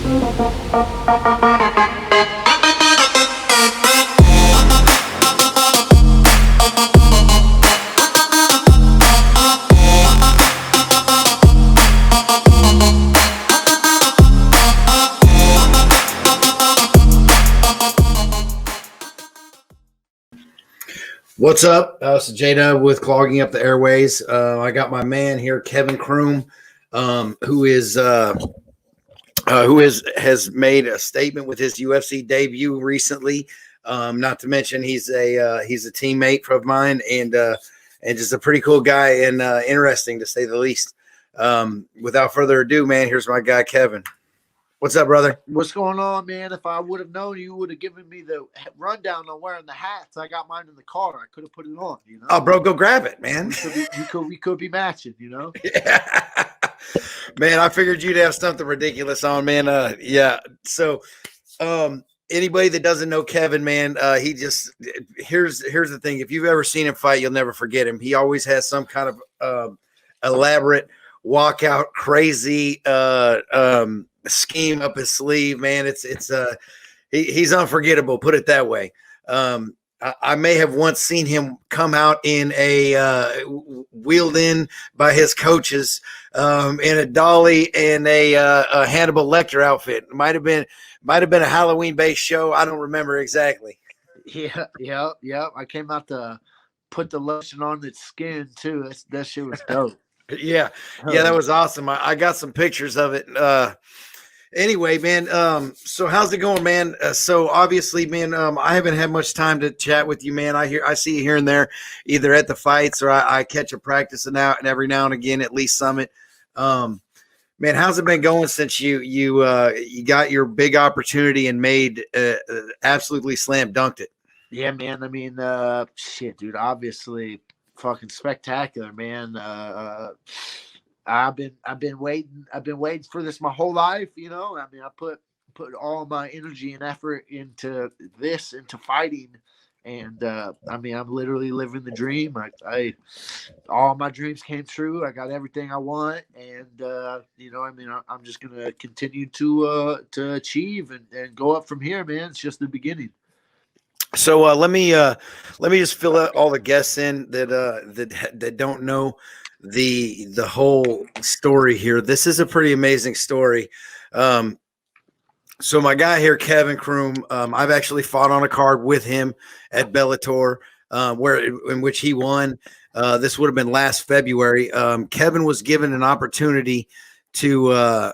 What's up? It's Jada with Clogging Up the Airways. I got my man here, Kevin Croom, who has made a statement with his UFC debut recently. Not to mention he's a teammate of mine and just a pretty cool guy and interesting to say the least. Without further ado, man, here's my guy Kevin. What's up, brother? What's going on, man? If I would have known, you would have given me the rundown on wearing the hats. I got mine in the car. I could have put it on, you know. Oh, bro, go grab it, man. We could be matching, you know. Yeah. Man, I figured you'd have something ridiculous on, man. Yeah. So, anybody that doesn't know Kevin, man, here's the thing. If you've ever seen him fight, you'll never forget him. He always has some kind of elaborate walkout, crazy scheme up his sleeve, man. He's unforgettable, put it that way. I may have once seen him come out in wheeled in by his coaches in a dolly and a Hannibal Lecter outfit. It might have been a Halloween-based show. I don't remember exactly. Yeah. I came out to put the lotion on its skin too. That shit was dope. Yeah, that was awesome. I got some pictures of it. Anyway, man, so how's it going, man? So obviously, man, I haven't had much time to chat with you, man. I see you here and there, either at the fights or I catch a practice and every now and again at Lee's Summit. Man, how's it been going since you got your big opportunity and made absolutely slam dunked it? Yeah, man. I mean, shit, dude. Obviously, fucking spectacular, man. I've been waiting for this my whole life, you know. I mean, I put all my energy and effort into fighting, and I mean, I'm literally living the dream. I all my dreams came true. I got everything I want, and you know, I mean, I'm just gonna continue to achieve and go up from here, man. It's just the beginning. So let me just fill out all the guests in that don't know the whole story here. This is a pretty amazing story. So my guy here, Kevin Croom, I've actually fought on a card with him at Bellator, in which he won. This would have been last February. Kevin was given an opportunity to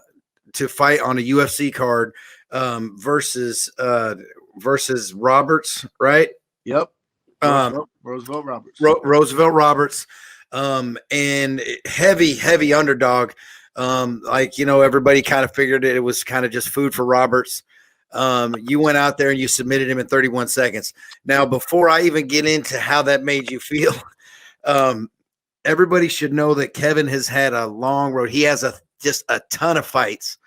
fight on a UFC card versus Roberts, right? Yep. Roosevelt Roberts. Roosevelt Roberts. And heavy underdog. Like, you know, everybody kind of figured it was kind of just food for Roberts. You went out there and you submitted him in 31 seconds. Now, before I even get into how that made you feel, everybody should know that Kevin has had a long road. He has just a ton of fights.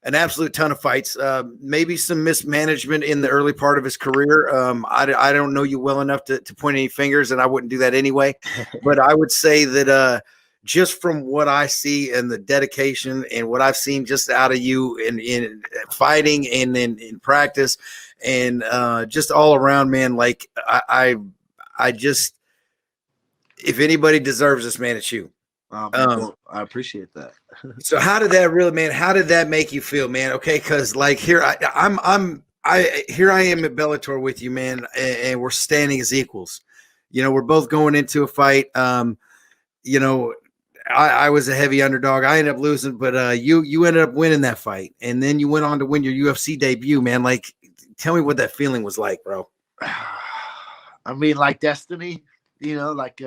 An absolute ton of fights, maybe some mismanagement in the early part of his career. I don't know you well enough to point any fingers, and I wouldn't do that anyway. But I would say that just from what I see and the dedication and what I've seen just out of you in fighting and in practice and just all around, man, like I just, if anybody deserves this, man, it's you. I appreciate that. So how did that really, man? How did that make you feel, man? Okay, because like here I am at Bellator with you, man, and we're standing as equals. You know, we're both going into a fight. You know, I was a heavy underdog. I ended up losing, but you ended up winning that fight, and then you went on to win your UFC debut, man. Like, tell me what that feeling was like, bro. I mean, like destiny, you know, like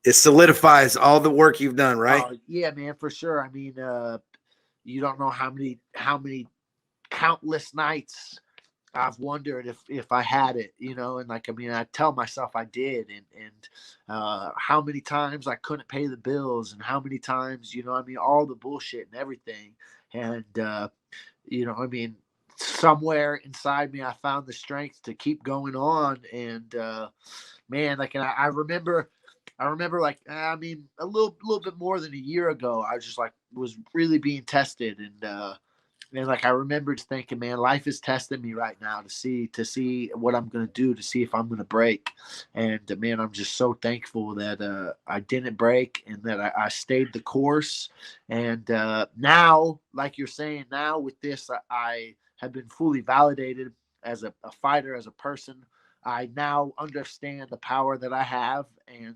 it solidifies all the work you've done, right? Yeah, man, for sure. I mean, you don't know how many countless nights I've wondered if I had it, you know, and like, I mean, I tell myself I did, and how many times I couldn't pay the bills, and how many times, you know, I mean, all the bullshit and everything, and you know, I mean, somewhere inside me, I found the strength to keep going on, and man, like, I remember I remember like, I mean, a little bit more than a year ago, I was just like, was really being tested. And like, I remembered thinking, man, life is testing me right now to see what I'm going to do, to see if I'm going to break. And man, I'm just so thankful that I didn't break and that I stayed the course. And now, like you're saying, now with this, I have been fully validated as a fighter, as a person. I now understand the power that I have, and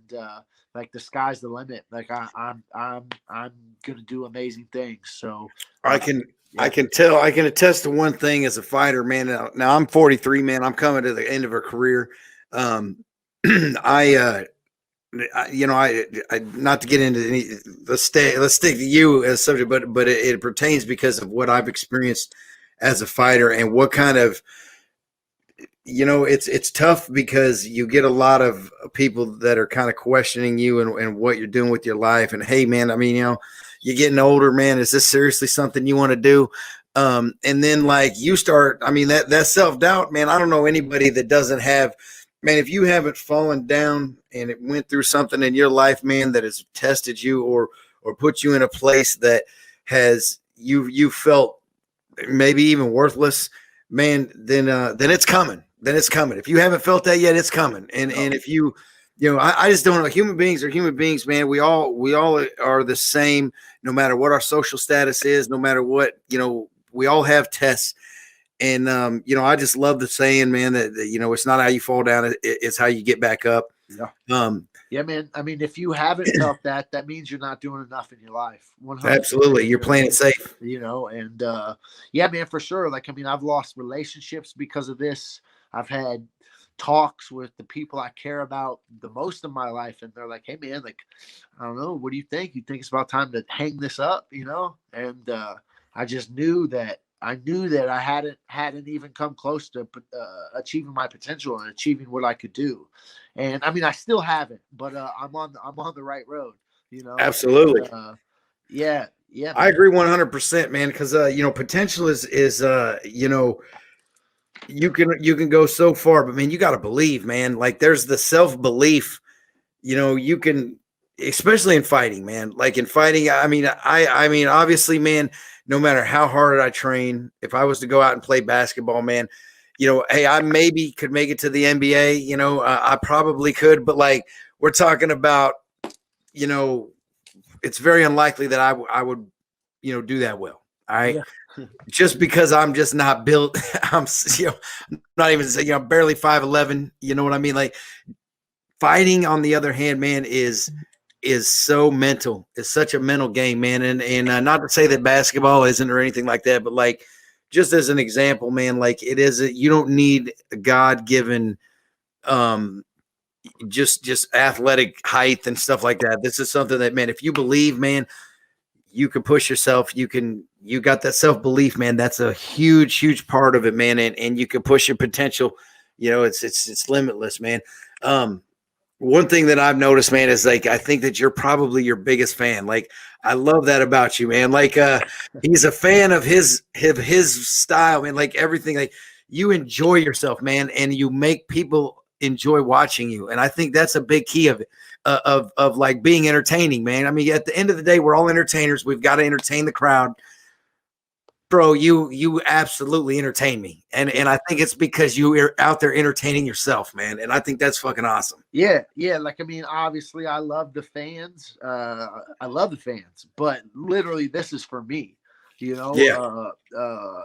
like the sky's the limit. Like I'm gonna do amazing things. So I uh, can yeah, I can attest to one thing as a fighter, man. Now I'm 43, man. I'm coming to the end of a career. Um, I I not to get into any. Let's stick to you as subject, but it pertains because of what I've experienced as a fighter and what kind of it's tough because you get a lot of people that are kind of questioning you and what you're doing with your life. And hey, man, I mean, you're getting older, man. Is this seriously something you want to do? And then like you start, I mean, that self doubt, man. I don't know anybody that doesn't have, man. If you haven't fallen down and it went through something in your life, man, that has tested you or put you in a place that has you felt maybe even worthless, man, then it's coming. Then it's coming. If you haven't felt that yet, it's coming. And if I just don't know. Human beings are human beings, man. We all are the same, no matter what our social status is, no matter what, we all have tests. And I just love the saying, man, that it's not how you fall down, it's how you get back up. yeah. Um, Yeah, man. I mean, if you haven't felt that, that means you're not doing enough in your life. 100%. absolutely. You're playing it safe. And yeah, man, for sure. Like, I mean, I've lost relationships because of this. I've had talks with the people I care about the most in my life, and they're like, "Hey, man, like, I don't know, what do you think? You think it's about time to hang this up?" And I just knew that. I knew that I hadn't even come close to achieving my potential and achieving what I could do. And I mean, I still haven't, but I'm on the right road. Absolutely. Yeah, yeah, I man. agree 100%, man. Because potential is you can go so far, but man, you got to believe, man. Like there's the self belief. You can, especially in fighting, man. Like in fighting, I mean, obviously, man. No matter how hard I train, if I was to go out and play basketball, man, hey, I maybe could make it to the NBA. I probably could, but like we're talking about, it's very unlikely that I would, do that well. All right. Yeah. Just because I'm just not built, not even barely 5'11. You know what I mean? Like fighting, on the other hand, man, is so mental. It's such a mental game, man. And not to say that basketball isn't or anything like that, but like just as an example, man, like it is. You don't need a God given, just athletic height and stuff like that. This is something that, man, if you believe, man, you can push yourself. You got that self-belief, man. That's a huge part of it, man. And you can push your potential. It's limitless, man. One thing that I've noticed, man, is like, I think that you're probably your biggest fan. Like, I love that about you, man. Like, he's a fan of his style, man. Like everything, like you enjoy yourself, man. And you make people enjoy watching you. And I think that's a big key of it. Of like being entertaining, man. I mean, at the end of the day, we're all entertainers. We've got to entertain the crowd, bro. You absolutely entertain me, and I think it's because you are out there entertaining yourself, man. And I think that's fucking awesome. Yeah, yeah. Like, I mean, obviously, I love the fans. But literally, this is for me. Yeah,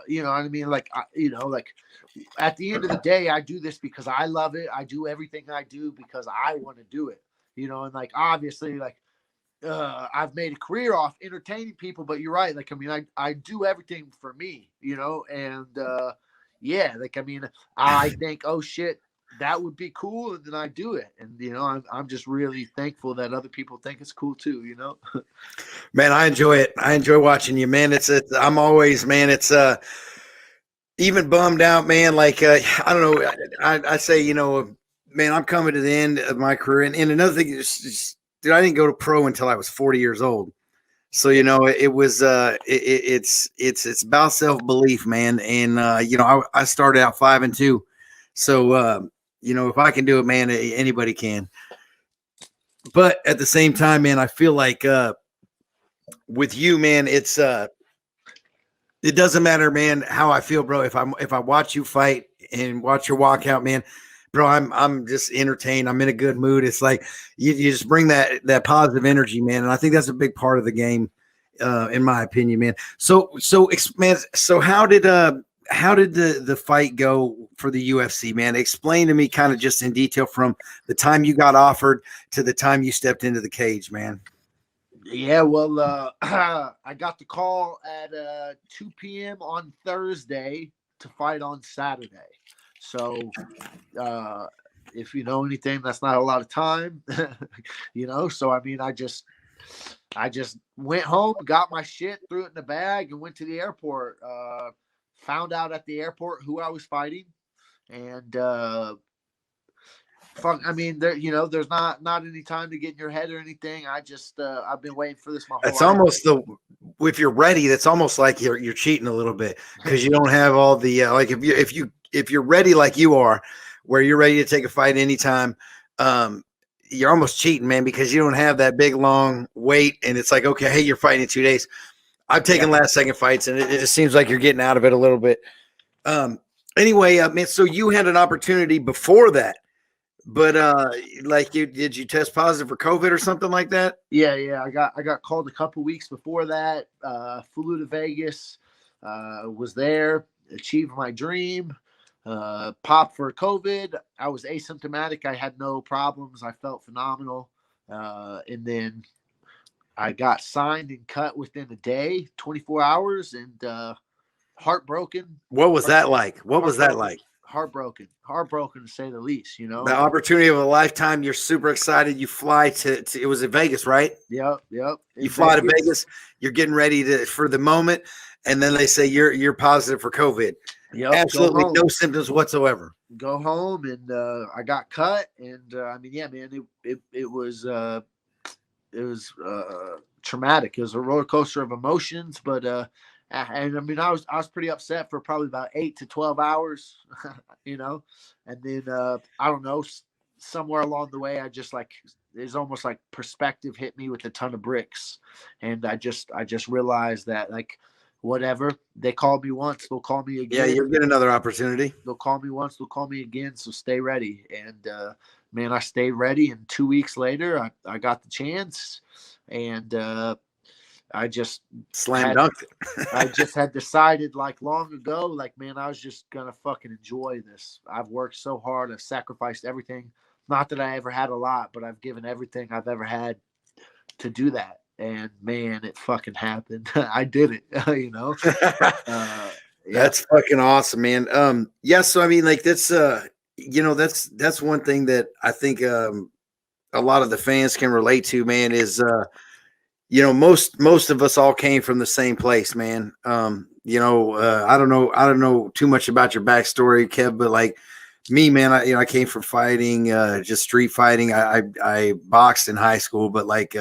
You know what I mean? Like, like at the end of the day, I do this because I love it. I do everything I do because I want to do it. And like obviously, like I've made a career off entertaining people, but you're right. Like, I mean, I do everything for me, and yeah, like, I mean, I think, oh shit, that would be cool, and then I do it, and I'm just really thankful that other people think it's cool too. man, I enjoy it. I enjoy watching you, man. I'm always, man. It's even bummed out, man. Like I don't know. I say, man, I'm coming to the end of my career, and another thing is, dude, I didn't go to pro until I was 40 years old. So it was it's about self belief, man. And I started out 5-2, so if I can do it, man, anybody can. But at the same time, man, I feel like with you, man, it doesn't matter, man, how I feel, bro. If I watch you fight and watch your walkout, man, bro, I'm just entertained. I'm in a good mood. It's like you just bring that positive energy, man. And I think that's a big part of the game, in my opinion, man. Man, so how did the fight go for the UFC, man? Explain to me kind of just in detail from the time you got offered to the time you stepped into the cage, man. Yeah, well, I got the call at 2 p.m. on Thursday to fight on Saturday. So, if you know anything, that's not a lot of time, you know. So, I mean, I just went home, got my shit, threw it in the bag, and went to the airport. Found out at the airport who I was fighting, and I mean, there's not any time to get in your head or anything. I've been waiting for this my whole That's life. almost if you're ready, that's almost like you're cheating a little bit because you don't have all the like if you're ready like you are, where you're ready to take a fight anytime, you're almost cheating, man, because you don't have that big long wait, and it's like, okay, hey, you're fighting in 2 days. I've taken last second fights, and it just seems like you're getting out of it a little bit. Anyway, man, so you had an opportunity before that. But did you test positive for COVID or something like that? Yeah. I got called a couple weeks before that. Flew to Vegas, was there, achieved my dream. Popped for COVID. I was asymptomatic. I had no problems. I felt phenomenal. And then I got signed and cut within a day, 24 hours, and heartbroken. What was that like? What was that like? Heartbroken to say the least, you know. The opportunity of a lifetime. You're super excited. You fly to it was in Vegas, right? Yep. You fly to Vegas. You're getting ready for the moment, and then they say you're positive for COVID. Yep. Absolutely no symptoms whatsoever. Go home, and I got cut, and I mean, yeah, man, it was traumatic. It was a roller coaster of emotions, but and I mean, I was pretty upset for probably about 8 to 12 hours, you know, and then I don't know, somewhere along the way, I just it's almost like perspective hit me with a ton of bricks, and I just realized that, like, whatever, they called me once, they'll call me again. Yeah, you'll get another opportunity. They'll call me once, they'll call me again. So stay ready. And man, I stayed ready. And 2 weeks later, I got the chance, and I just slam dunked it. I just had decided, like, long ago, like, man, I was just gonna fucking enjoy this. I've worked so hard. I've sacrificed everything. Not that I ever had a lot, but I've given everything I've ever had to do that. And man, it fucking happened. I did it, you know. Yeah. That's fucking awesome, man. Yeah, so I mean, like, that's you know, that's one thing that I think a lot of the fans can relate to, man, is you know, most of us all came from the same place, man. You know, I don't know too much about your backstory, Kev, but like me, man, I came from fighting, just street fighting. I boxed in high school, but like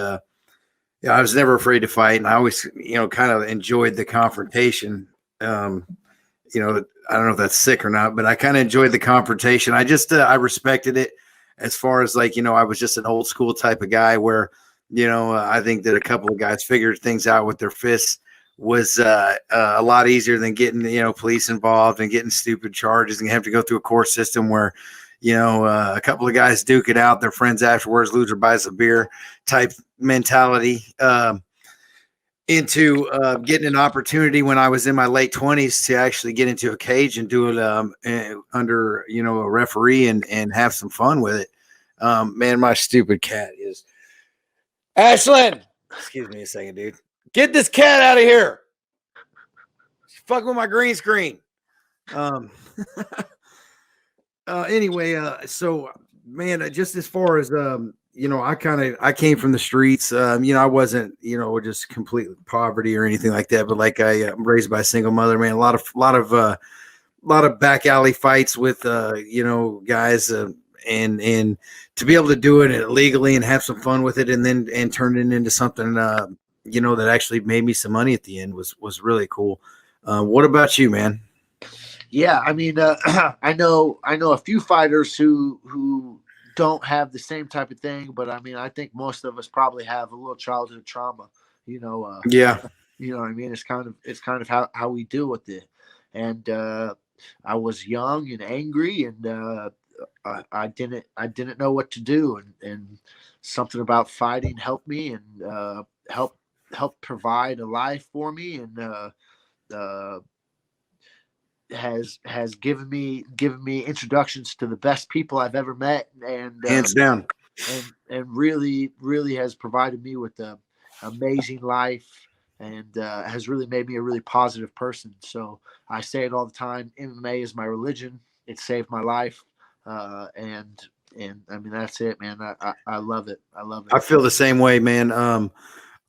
yeah, I was never afraid to fight, and I always, you know, kind of enjoyed the confrontation. You know, I don't know if that's sick or not, but I kind of enjoyed the confrontation. I just I respected it, as far as, like, you know, I was just an old school type of guy where, you know, I think that a couple of guys figured things out with their fists was a lot easier than getting, you know, police involved and getting stupid charges and have to go through a court system where, you know, a couple of guys duke it out, their friends afterwards, loser buys a beer type mentality, into getting an opportunity when I was in my late 20s to actually get into a cage and do it under, you know, a referee and have some fun with it. Man, my stupid cat is Ashlyn. Excuse me a second, dude. Get this cat out of here. She's fucking with my green screen. Anyway, so man, just as far as you know, I came from the streets. You know, I wasn't, you know, just complete poverty or anything like that. But like I'm raised by a single mother, man. A lot of back alley fights with you know, guys, and to be able to do it legally and have some fun with it, and turn it into something you know, that actually made me some money at the end was really cool. What about you, man? Yeah, I mean, I know a few fighters who don't have the same type of thing, but I mean, I think most of us probably have a little childhood trauma. You know, Yeah. you know what I mean. It's kind of how we deal with it. And I was young and angry, and I didn't know what to do, and something about fighting helped me, and helped provide a life for me, and uh, has given me introductions to the best people I've ever met, Hands down. and really has provided me with a amazing life, and has really made me a really positive person. So I say it all the time: MMA is my religion. It saved my life, and I mean that's it, man. I love it. I love it. I feel the same way, man.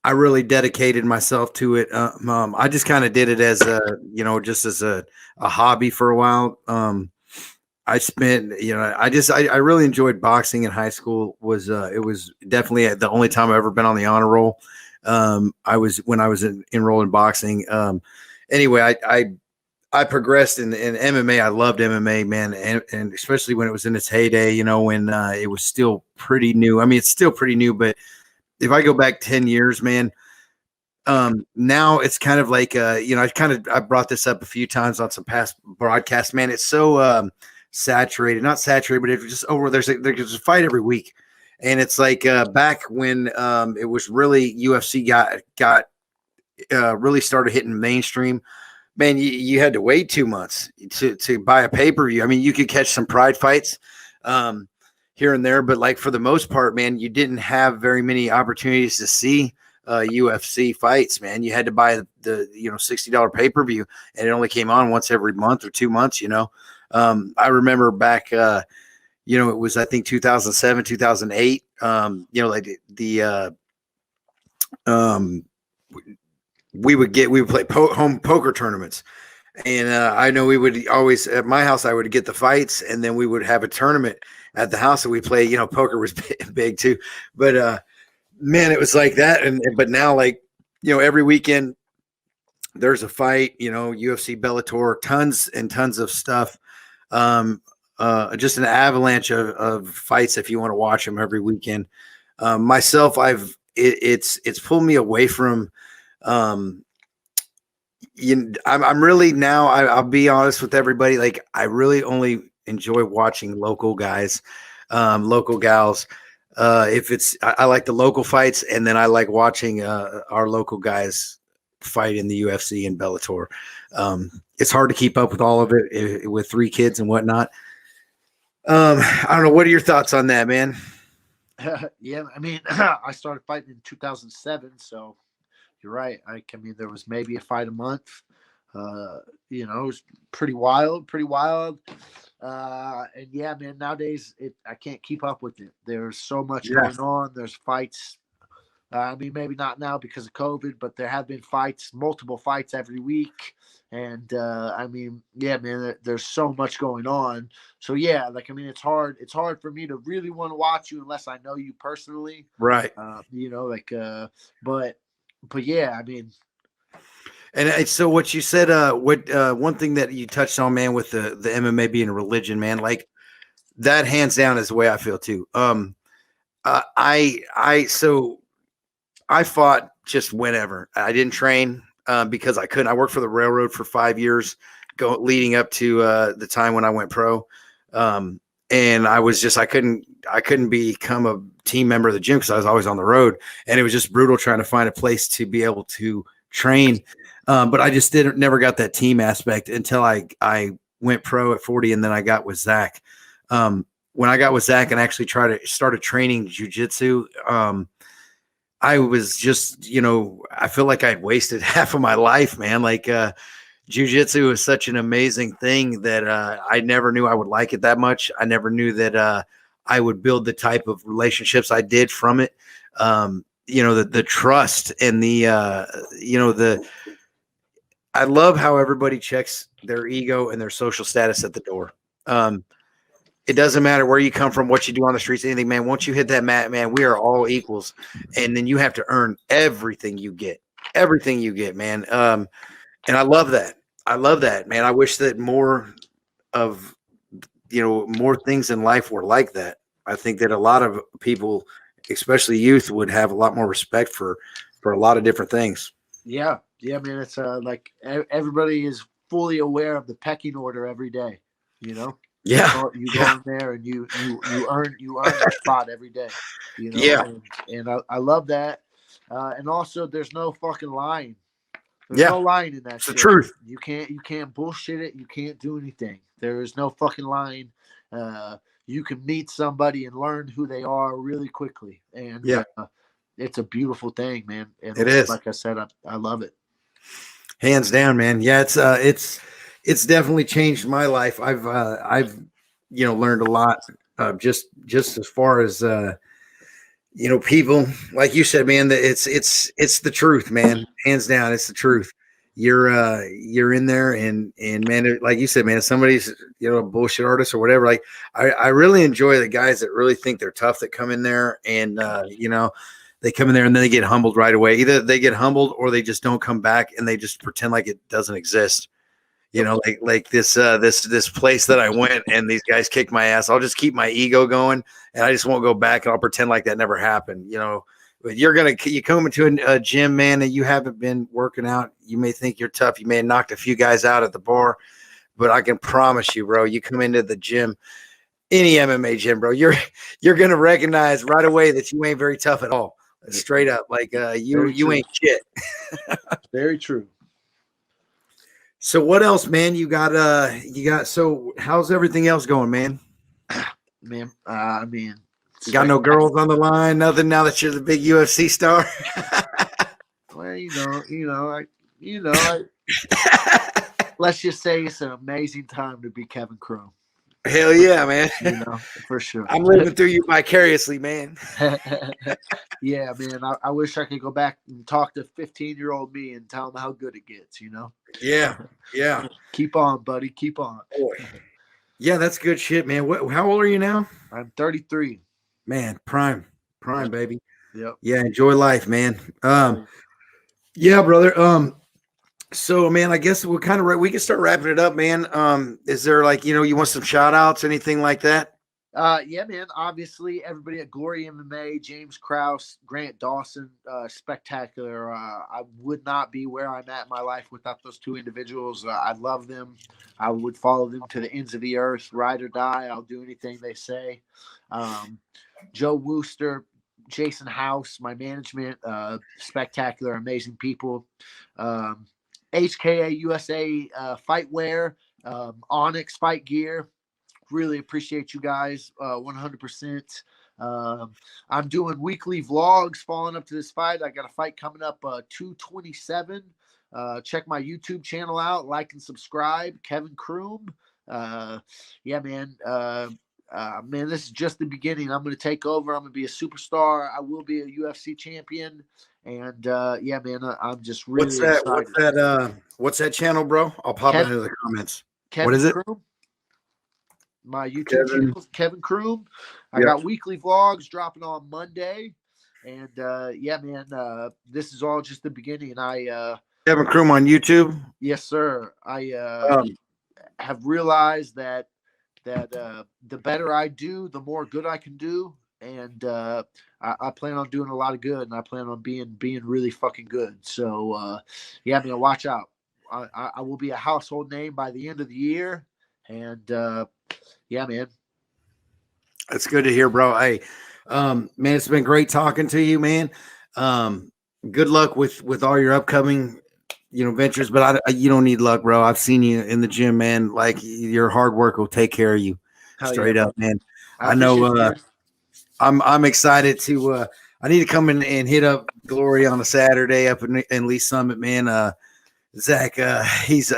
I really dedicated myself to it. I just kind of did it as just as a hobby for a while. I spent, I really enjoyed boxing in high school. It was definitely the only time I've ever been on the honor roll. When I was enrolled in boxing. Anyway, I progressed in MMA. I loved MMA, man, and especially when it was in its heyday. When it was still pretty new. I mean, it's still pretty new, but if I go back 10 years, man, now it's kind of like, I brought this up a few times on some past broadcasts, man. It's so saturated, not saturated, but it's just over. There's a fight every week. And it's like back when it was really UFC got really started hitting mainstream, man, you had to wait 2 months to buy a pay-per-view. I mean, you could catch some pride fights here and there, but like for the most part, man, you didn't have very many opportunities to see UFC fights, man. You had to buy the $60 pay-per-view, and it only came on once every month or 2 months. I remember back, it was I think 2007, 2008. Like we would play home poker tournaments. And I know we would always at my house. I would get the fights, and then we would have a tournament at the house that we play. Poker was big too, but man, it was like that. But now, like every weekend there's a fight. UFC, Bellator, tons and tons of stuff. Just an avalanche of fights if you want to watch them every weekend. Myself, it's pulled me away from. I'm really now. I'll be honest with everybody. Like I really only enjoy watching local guys, local gals. If it's, I like the local fights, and then I like watching our local guys fight in the UFC and Bellator. It's hard to keep up with all of it with 3 kids and whatnot. I don't know. What are your thoughts on that, man? Yeah, I mean, I started fighting in 2007, so you're right. I mean, there was maybe a fight a month. It was pretty wild, pretty wild. And yeah, man, nowadays I can't keep up with it. There's so much going on. There's fights. I mean, maybe not now because of COVID, but there have been fights, multiple fights every week. And I mean, yeah, man, there's so much going on. So yeah, like I mean, it's hard. It's hard for me to really want to watch you unless I know you personally, Right? But yeah, I mean, and so what you said, one thing that you touched on, man, with the MMA being a religion, man, like that hands down is the way I feel too. So I fought just whenever. I didn't train because I couldn't. I worked for the railroad for 5 years, leading up to the time when I went pro. And I was just I couldn't become a team member of the gym because I was always on the road, and it was just brutal trying to find a place to be able to train. But I just never got that team aspect until I went pro at 40, and then I got with Zach. When I got with Zach and actually started training jiu-jitsu, I was just, I feel like I'd wasted half of my life, man. Like jiu-jitsu is such an amazing thing that I never knew I would like it that much. I never knew that I would build the type of relationships I did from it. The trust and I love how everybody checks their ego and their social status at the door. It doesn't matter where you come from, what you do on the streets, anything, man. Once you hit that mat, man, we are all equals. And then you have to earn everything you get, man. And I love that. I love that, man. I wish that more of, more things in life were like that. I think that a lot of people, especially youth, would have a lot more respect for a lot of different things. Yeah, yeah, man. It's like everybody is fully aware of the pecking order every day. You know, Yeah, you go yeah, in there and you earn your spot every day. You know, yeah, and I love that. And also, there's no fucking lying. There's yeah. no lying in that It's the shit. truth. You can't bullshit it. You can't do anything. There is no fucking lying. You can meet somebody and learn who they are really quickly, and Yeah, it's a beautiful thing, man. And it is. like I said, I love it. Hands down, man. Yeah, it's definitely changed my life. I've learned a lot, just as far as people, like you said, man, that it's the truth, man. Hands down, it's the truth. You're in there, and man, like you said, man, if somebody's a bullshit artist or whatever, like I really enjoy the guys that really think they're tough that come in there, and they come in there and then they get humbled right away. Either they get humbled or they just don't come back and they just pretend like it doesn't exist. Like this place that I went and these guys kicked my ass. I'll just keep my ego going and I just won't go back and I'll pretend like that never happened. But you come into a gym, man, and you haven't been working out. You may think you're tough. You may have knocked a few guys out at the bar, but I can promise you, bro, you come into the gym, any MMA gym, bro, you're gonna recognize right away that you ain't very tough at all. Straight up, like you ain't shit. Very true. So what else, man? You got. So how's everything else going, man? Man, I mean, You got no girls on the line, nothing. Now that you're the big UFC star. well, let's just say it's an amazing time to be Kevin Croom. Hell yeah, man. For sure. I'm living through you vicariously, man. Yeah, man. I wish I could go back and talk to 15-year-old me and tell him how good it gets, Yeah. Yeah. Keep on, buddy. Keep on. Boy. Yeah, that's good shit, man. How old are you now? I'm 33. Man, prime, baby. Yep. Yeah, enjoy life, man. Yeah, brother. So, man, I guess we can start wrapping it up, man. Is there you want some shout outs, anything like that? Yeah, man. Obviously, everybody at Glory MMA, James Krause, Grant Dawson, spectacular. I would not be where I'm at in my life without those two individuals. I love them. I would follow them to the ends of the earth, ride or die. I'll do anything they say. Joe Wooster, Jason House, my management, spectacular, amazing people. HKA USA Fightwear, Onyx Fight Gear. Really appreciate you guys 100%. I'm doing weekly vlogs following up to this fight. I got a fight coming up 227. Check my YouTube channel out, like and subscribe. Kevin Croom. Yeah, man. Man, this is just the beginning. I'm going to take over. I'm going to be a superstar. I will be a UFC champion. And yeah, man, I'm just really excited. What's that channel, bro? I'll pop it into the comments. Kevin what is it? Croom. My YouTube channel is Kevin Croom. I got weekly vlogs dropping on Monday. And yeah, man, this is all just the beginning. Kevin Croom on YouTube? Yes, sir. I have realized that the better I do, the more good I can do. And I plan on doing a lot of good, and I plan on being really fucking good. So yeah, man, watch out. I will be a household name by the end of the year. And yeah, man. That's good to hear, bro. Hey, man, it's been great talking to you, man. Good luck with all your upcoming, ventures. But you don't need luck, bro. I've seen you in the gym, man. Like your hard work will take care of you. Straight up, man. I know. I'm excited to. I need to come in and hit up Glory on a Saturday up in Lee Summit, man. Zach, he's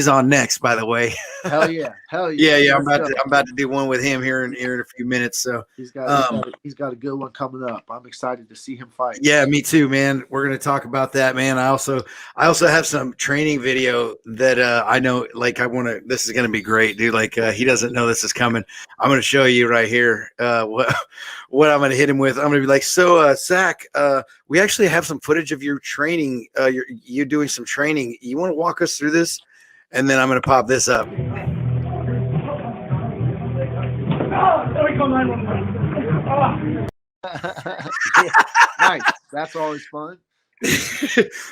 on next, by the way. Hell yeah. Yeah. I'm about to do one with him here in a few minutes. So he's got a good one coming up. I'm excited to see him fight. Yeah, me too, man. We're gonna talk about that, man. I also have some training video that I know, like this is gonna be great, dude. Like he doesn't know this is coming. I'm gonna show you right here what I'm gonna hit him with. I'm gonna be like, so Zach, we actually have some footage of your training. You doing some training. You want to walk us through this? And then I'm gonna pop this up. Oh, there we go. call 911. Yeah, nice. That's always fun.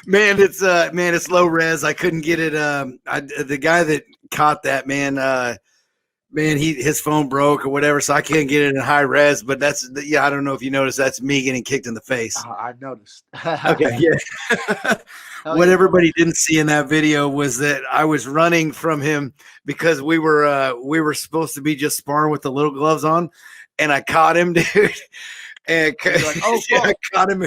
Man, it's low res. I couldn't get it. The guy that caught that, man, his phone broke or whatever, so I can't get it in high res. But I don't know if you noticed, that's me getting kicked in the face. I noticed. Okay, yeah. What yeah. everybody didn't see in that video was that I was running from him because we were supposed to be just sparring with the little gloves on, and I caught him, dude. And like, oh, yeah, I caught him.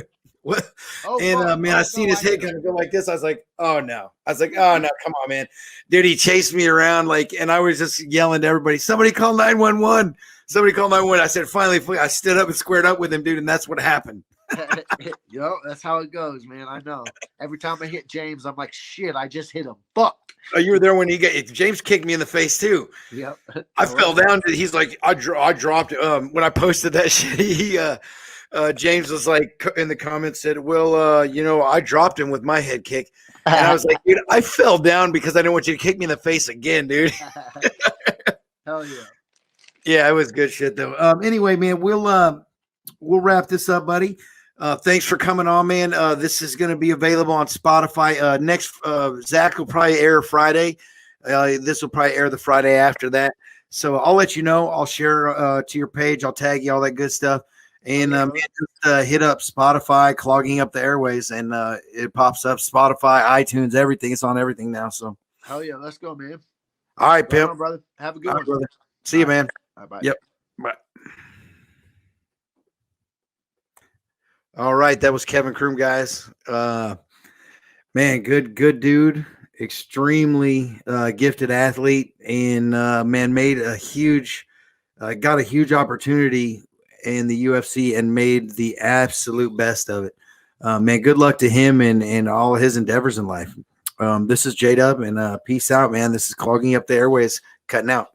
And man, I seen his head kind of go like this. I was like, oh no. I was like, oh no, come on, man. Dude, he chased me around and I was just yelling to everybody, somebody call 911. Somebody call 911. I said, finally, I stood up and squared up with him, dude, and that's what happened. That's how it goes, man. I know. Every time I hit James, I'm like, shit, I just hit him. Fuck. Oh, you were there when James kicked me in the face too. Yep. I fell down. He's like, I dropped. When I posted that shit, James was like in the comments said, well, I dropped him with my head kick. And I was like, dude, I fell down because I didn't want you to kick me in the face again, dude. Hell yeah. Yeah, it was good shit though. Anyway, man, we'll wrap this up, buddy. Thanks for coming on, man. This is going to be available on Spotify. Next, Zach will probably air Friday. This will probably air the Friday after that. So I'll let you know. I'll share to your page. I'll tag you, all that good stuff. And man, just hit up Spotify, Clogging Up the Airways, and it pops up. Spotify, iTunes, everything. It's on everything now. So hell yeah, let's go, man. All right, Pimp. Brother. Have a good one. Brother. See you, man. All right, bye. Yep. Bye. All right, that was Kevin Croom, guys. Man, good dude. Extremely gifted athlete, and man, made a huge, got a huge opportunity in the UFC and made the absolute best of it. Man, good luck to him and all his endeavors in life. This is J-Dub, and peace out, man. This is Clogging Up the Airways, cutting out.